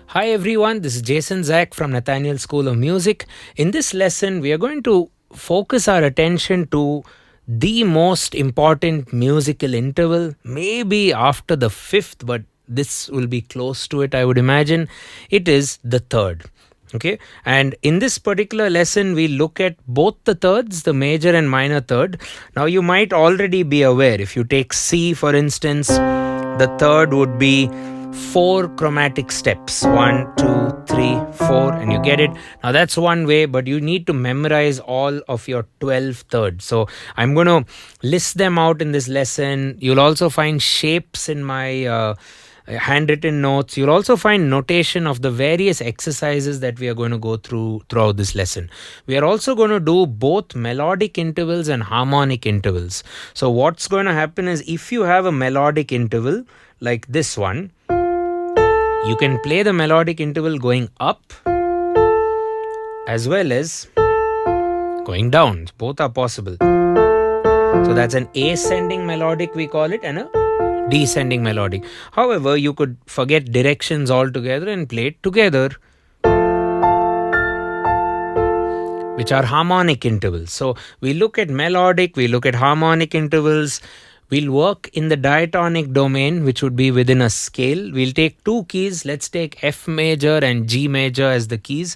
Hi everyone, this is Jason Zach from Nathaniel School of Music. In this lesson, we are going to focus our attention to the most important musical interval, maybe after the fifth, but this will be close to it, I would imagine. It is the third. Okay, and in this particular lesson, we look at both the thirds, the major and minor third. Now, you might already be aware, if you take C for instance, the third would be four chromatic steps 1, 2, 3, 4, and you get it. Now that's one way, but you need to memorize all of your 12 thirds. So I'm going to list them out in this lesson. You'll also find shapes in my handwritten notes. You'll also find notation of the various exercises that we are going to go throughout this lesson. We are also going to do both melodic intervals and harmonic intervals. So what's going to happen is, if you have a melodic interval like this one, you can play the melodic interval going up as well as going down. Both are possible. So that's an ascending melodic, we call it, and a descending melodic. However, you could forget directions altogether and play it together, which are harmonic intervals. So we look at melodic, we look at harmonic intervals. We'll work in the diatonic domain, which would be within a scale. We'll take two keys. Let's take F major and G major as the keys.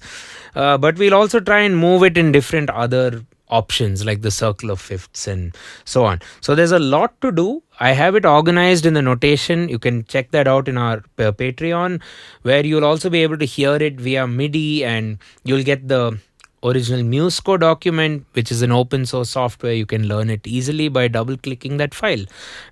But we'll also try and move it in different other options like the circle of fifths and so on. So there's a lot to do. I have it organized in the notation. You can check that out in our Patreon, where you'll also be able to hear it via MIDI, and you'll get the original MuseCo document, which is an open source software. You can learn it easily by double clicking that file.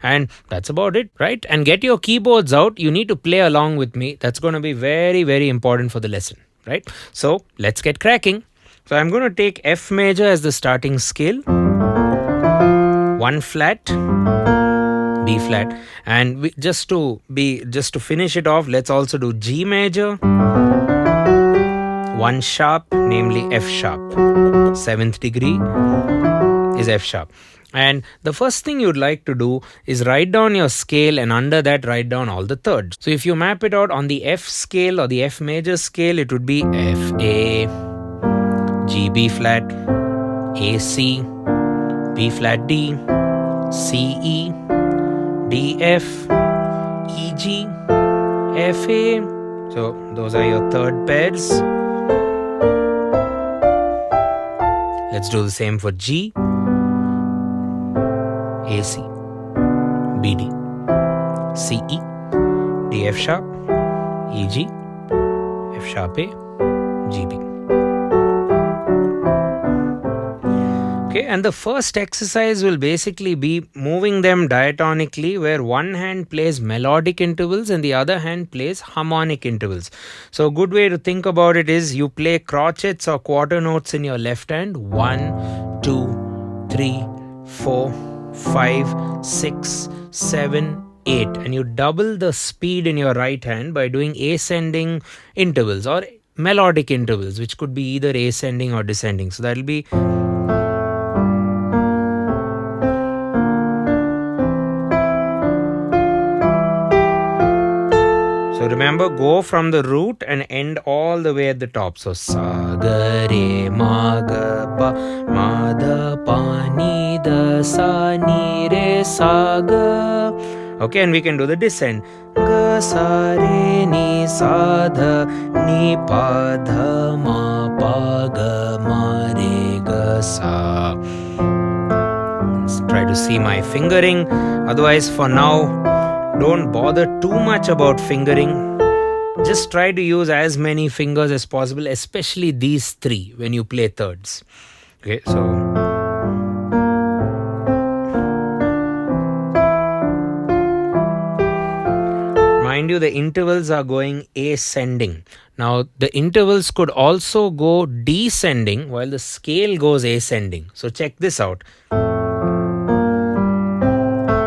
And that's about it, right? And get your keyboards out. You need to play along with me. That's going to be very, very important for the lesson, right? So let's get cracking. So I'm going to take F major as the starting scale, 1 flat, B flat, and just to finish it off, let's also do G major, 1 sharp, namely F sharp. 7th degree is F sharp. And the first thing you'd like to do is write down your scale, and under that write down all the thirds. So if you map it out on the F scale or the F major scale, it would be F A, G B flat, A C, B flat D, C E, D F, E G, F A. So those are your third pairs. Let's do the same for G, A C, B D, C E, D F sharp, E G, F sharp A, G B. Okay, and the first exercise will basically be moving them diatonically, where one hand plays melodic intervals and the other hand plays harmonic intervals. So a good way to think about it is, you play crotchets or quarter notes in your left hand, 1, 2, 3, 4, 5, 6, 7, 8, and you double the speed in your right hand by doing ascending intervals or melodic intervals, which could be either ascending or descending. So that will be remember, go from the root and end all the way at the top. So sa ga re ma ga pa ma da pa ni da sa ni re sa ga. Okay, and we can do the descend. Ga sa re ni sa dha ni pa dha ma pa ga ma re ga sa. Let's try to see my fingering. Otherwise, for now, don't bother too much about fingering. Just try to use as many fingers as possible, especially these three when you play thirds. Okay, so mind you, the intervals are going ascending. Now, the intervals could also go descending while the scale goes ascending. So check this out.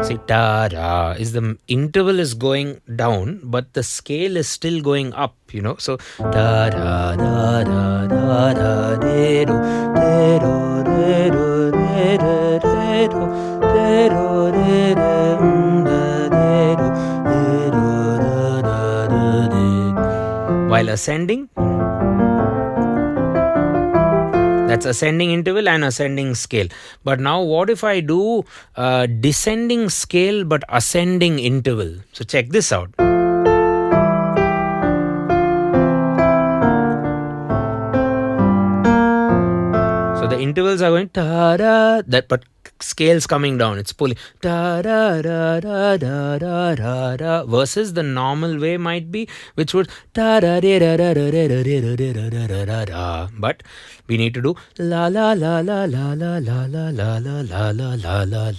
See, da-da is the interval is going down, but the scale is still going up, So, da-da-da-da-da-da-da-de-do, de-do, de-do, de-do, de-do, de-do, de-do, de-do, de-do, de-do, de-do. while ascending. That's ascending interval and ascending scale. But now what if I do descending scale but ascending interval? So check this out. So the intervals are going ta-da, that, but scales coming down. It's pulling ta-da-da-da-da-da-da-da versus the normal way might be, which would ta-da-da-da-da-da-da-da-da-da-da-da. But we need to do la la la la la la la la la la la la la la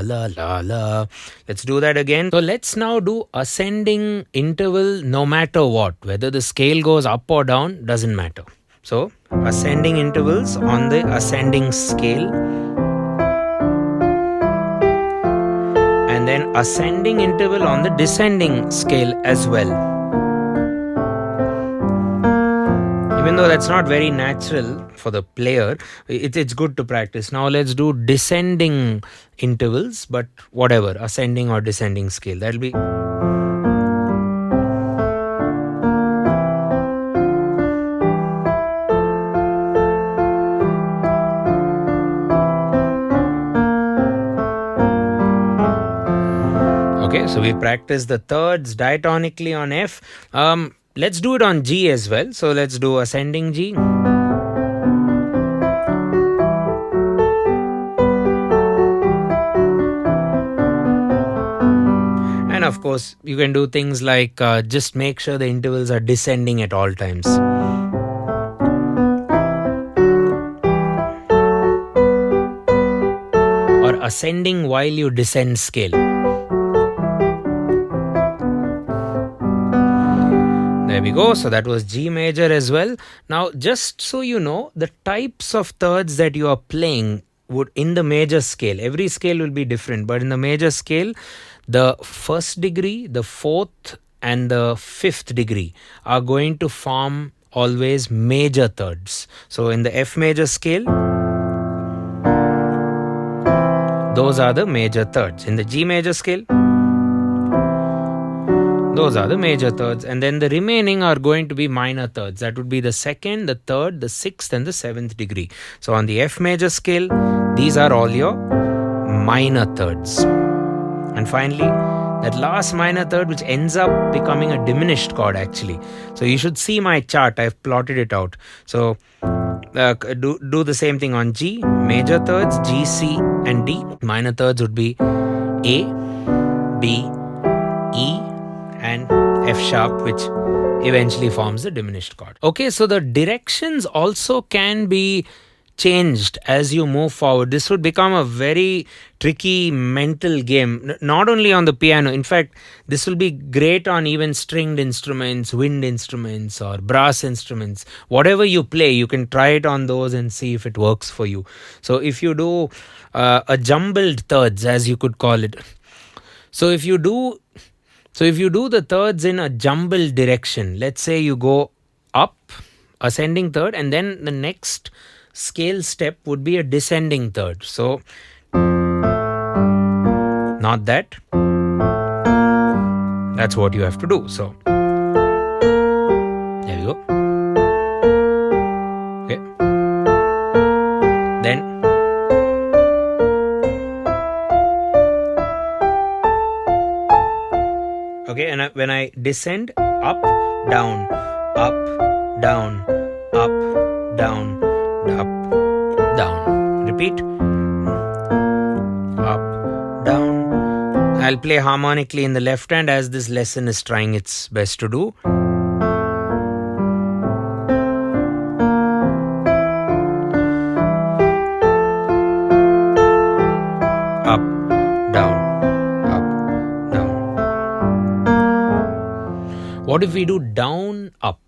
la la la. Let's do that again. So let's now do ascending interval no matter what. Whether the scale goes up or down doesn't matter. So ascending intervals on the ascending scale, and then ascending interval on the descending scale as well. Even though that's not very natural for the player, it's good to practice. Now let's do descending intervals, but whatever, ascending or descending scale. That'll be. Okay, so we practice the thirds diatonically on F. Let's do it on G as well. So let's do ascending G. And of course, you can do things like just make sure the intervals are descending at all times. Or ascending while you descend scale. There we go. So that was G major as well. Now, just so you know, the types of thirds that you are playing would in the major scale. Every scale will be different, but in the major scale, the first degree, the fourth, and the fifth degree are going to form always major thirds. So in the F major scale, those are the major thirds. In the G major scale, those are the major thirds, and then the remaining are going to be minor thirds. That would be the second, the third, the sixth, and the seventh degree. So on the F major scale, these are all your minor thirds. And finally, that last minor third, which ends up becoming a diminished chord actually. So you should see my chart. I've plotted it out. So do the same thing on G. Major thirds, G, C, and D. Minor thirds would be A, B, E, and F sharp, which eventually forms the diminished chord. Okay, so the directions also can be changed as you move forward. This would become a very tricky mental game, not only on the piano. In fact, this will be great on even stringed instruments, wind instruments, or brass instruments. Whatever you play, you can try it on those and see if it works for you. So if you do a jumbled thirds, as you could call it. So if you do the thirds in a jumbled direction, let's say you go up, ascending third, and then the next scale step would be a descending third. So not that. That's what you have to do. So there you go. Okay. Then okay, and when I descend, up, down, up, down, up, down, up, down. Repeat. Up, down. I'll play harmonically in the left hand as this lesson is trying its best to do. Up, down, up, down. What if we do down, up?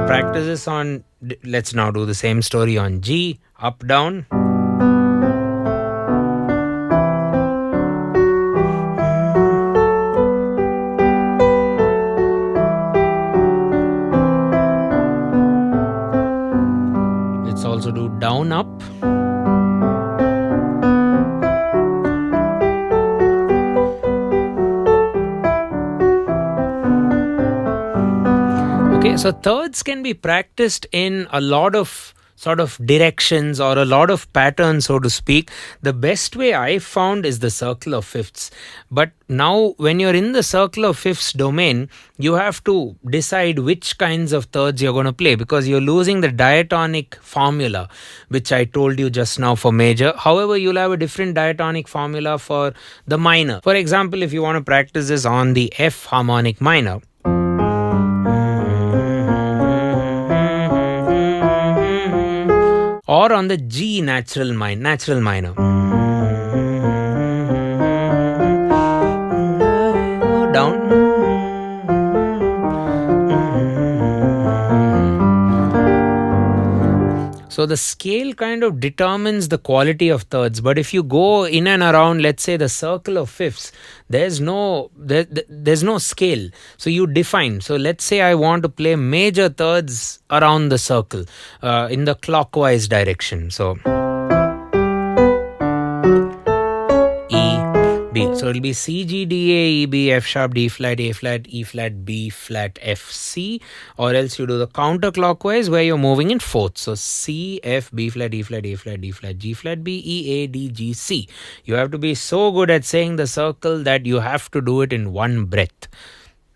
Practice this on, let's now do the same story on G, up, down. also do down up. Okay, so thirds can be practiced in a lot of sort of directions or a lot of patterns, so to speak. The best way I found is the circle of fifths. But now, when you're in the circle of fifths domain, you have to decide which kinds of thirds you're going to play, because you're losing the diatonic formula, which I told you just now for major. However, you'll have a different diatonic formula for the minor. For example, if you want to practice this on the F harmonic minor, or on the G natural minor. Down. So the scale kind of determines the quality of thirds. But if you go in and around, let's say the circle of fifths, there's no scale. So you define. So let's say I want to play major thirds around the circle in the clockwise direction. So so it'll be C, G, D, A, E, B, F sharp, D flat, A flat, E flat, B flat, F, C. Or else you do the counterclockwise where you're moving in fourths. So C, F, B flat, E flat, A flat, D flat, G flat, B, E, A, D, G, C. You have to be so good at saying the circle that you have to do it in one breath.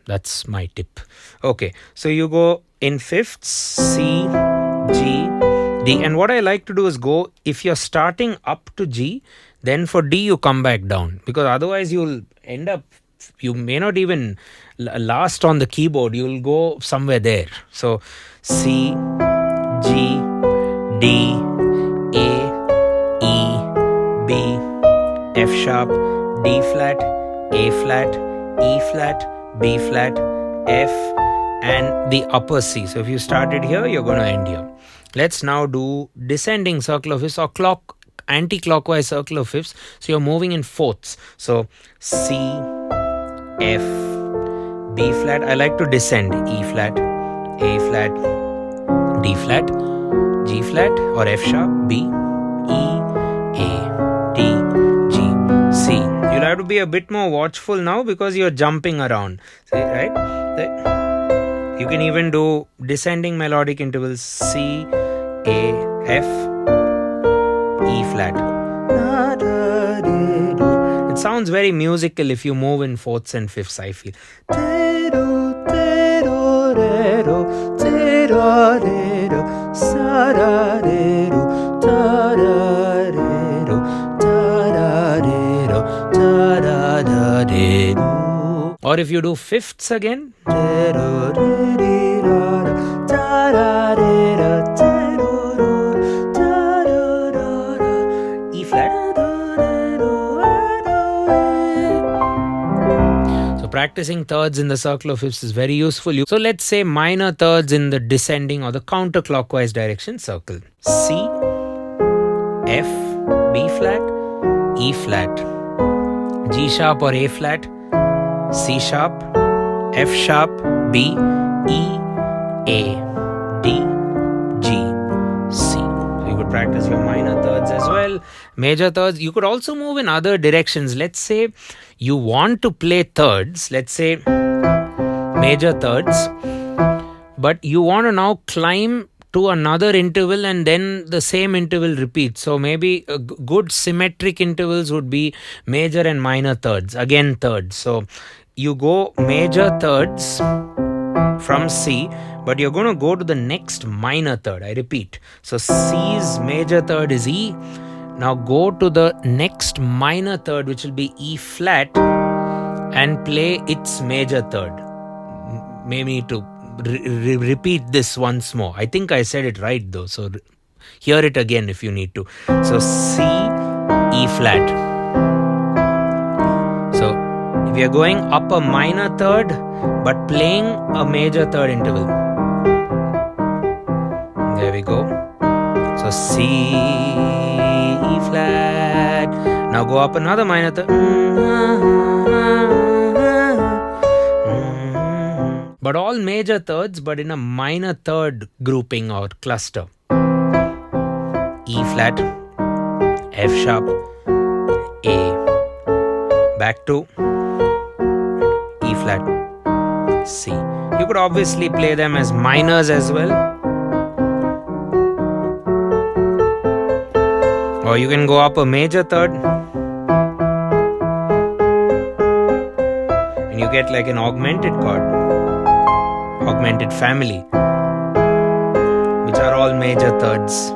That's my tip. Okay, so you go in fifths, C, G, D. And what I like to do is go, if you're starting up to G, then for D you come back down, because otherwise you'll end up, you may not even last on the keyboard, you'll go somewhere there. So C, G, D, A, E, B, F sharp, D flat, A flat, E flat, B flat, F, and the upper C. So if you started here, you're going to end here. Let's now do descending circle of fifths or anti-clockwise circle of fifths. So you're moving in fourths. So C, F, B flat. I like to descend. E flat, A flat, D flat, G flat or F sharp, B, E, A, D, G, C. You'll have to be a bit more watchful now because you're jumping around. See, right? You can even do descending melodic intervals C, A, F, E flat. It sounds very musical if you move in fourths and fifths, I feel. Or if you do fifths again, E flat. So practicing thirds in the circle of fifths is very useful. So let's say minor thirds in the descending or the counterclockwise direction circle. C, F, B flat, E flat, G sharp or A flat, C sharp, F sharp, B, E, A, D, G, C. So you could practice your minor thirds as well. Major thirds, you could also move in other directions. Let's say you want to play thirds, let's say major thirds, but you want to now climb to another interval and then the same interval repeats. So maybe good symmetric intervals would be major and minor thirds, again thirds. So you go major thirds from C, but you're going to go to the next minor third. I repeat. So C's major third is E. Now go to the next minor third, which will be E flat, and play its major third. Maybe to repeat this once more. I think I said it right though, so hear it again if you need to. So C, E flat. So if you're going up a minor third but playing a major third interval. There we go. So C, E flat. Now go up another minor third. But all major thirds, but in a minor third grouping or cluster. flat, F sharp, A, back to E flat, C. You could obviously play them as minors as well, or you can go up a major third and you get like an augmented chord, augmented family, which are all major thirds,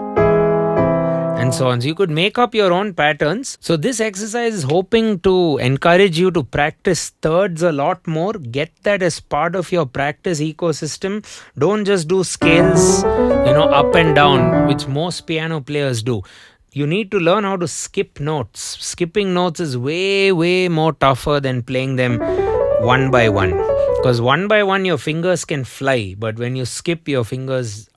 and so on. So you could make up your own patterns. So this exercise is hoping to encourage you to practice thirds a lot more. Get that as part of your practice ecosystem. Don't just do scales, up and down, which most piano players do. You need to learn how to skip notes. Skipping notes is way, way more tougher than playing them one by one. Because one by one your fingers can fly, but when you skip, your fingers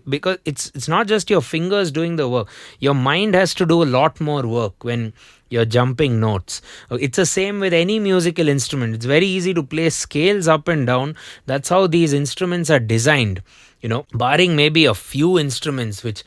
because it's not just your fingers doing the work. Your mind has to do a lot more work when you're jumping notes. It's the same with any musical instrument. It's very easy to play scales up and down. That's how these instruments are designed. Barring maybe a few instruments which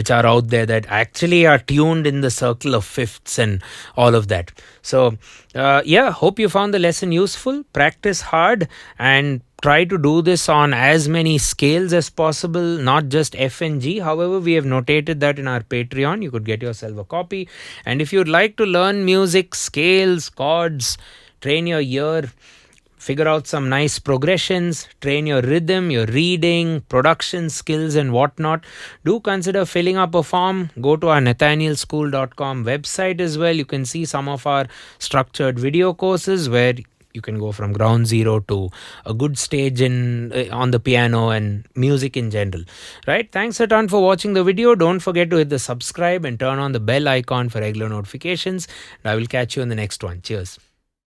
are out there that actually are tuned in the circle of fifths and all of that. So hope you found the lesson useful. Practice hard and try to do this on as many scales as possible, not just F and G. However, we have notated that in our Patreon. You could get yourself a copy. And if you'd like to learn music, scales, chords, train your ear, figure out some nice progressions, train your rhythm, your reading, production skills and whatnot, do consider filling up a form. Go to our nathanielschool.com website as well. You can see some of our structured video courses where you can go from ground zero to a good stage on the piano and music in general. Right? Thanks a ton for watching the video. Don't forget to hit the subscribe and turn on the bell icon for regular notifications. And I will catch you in the next one. Cheers.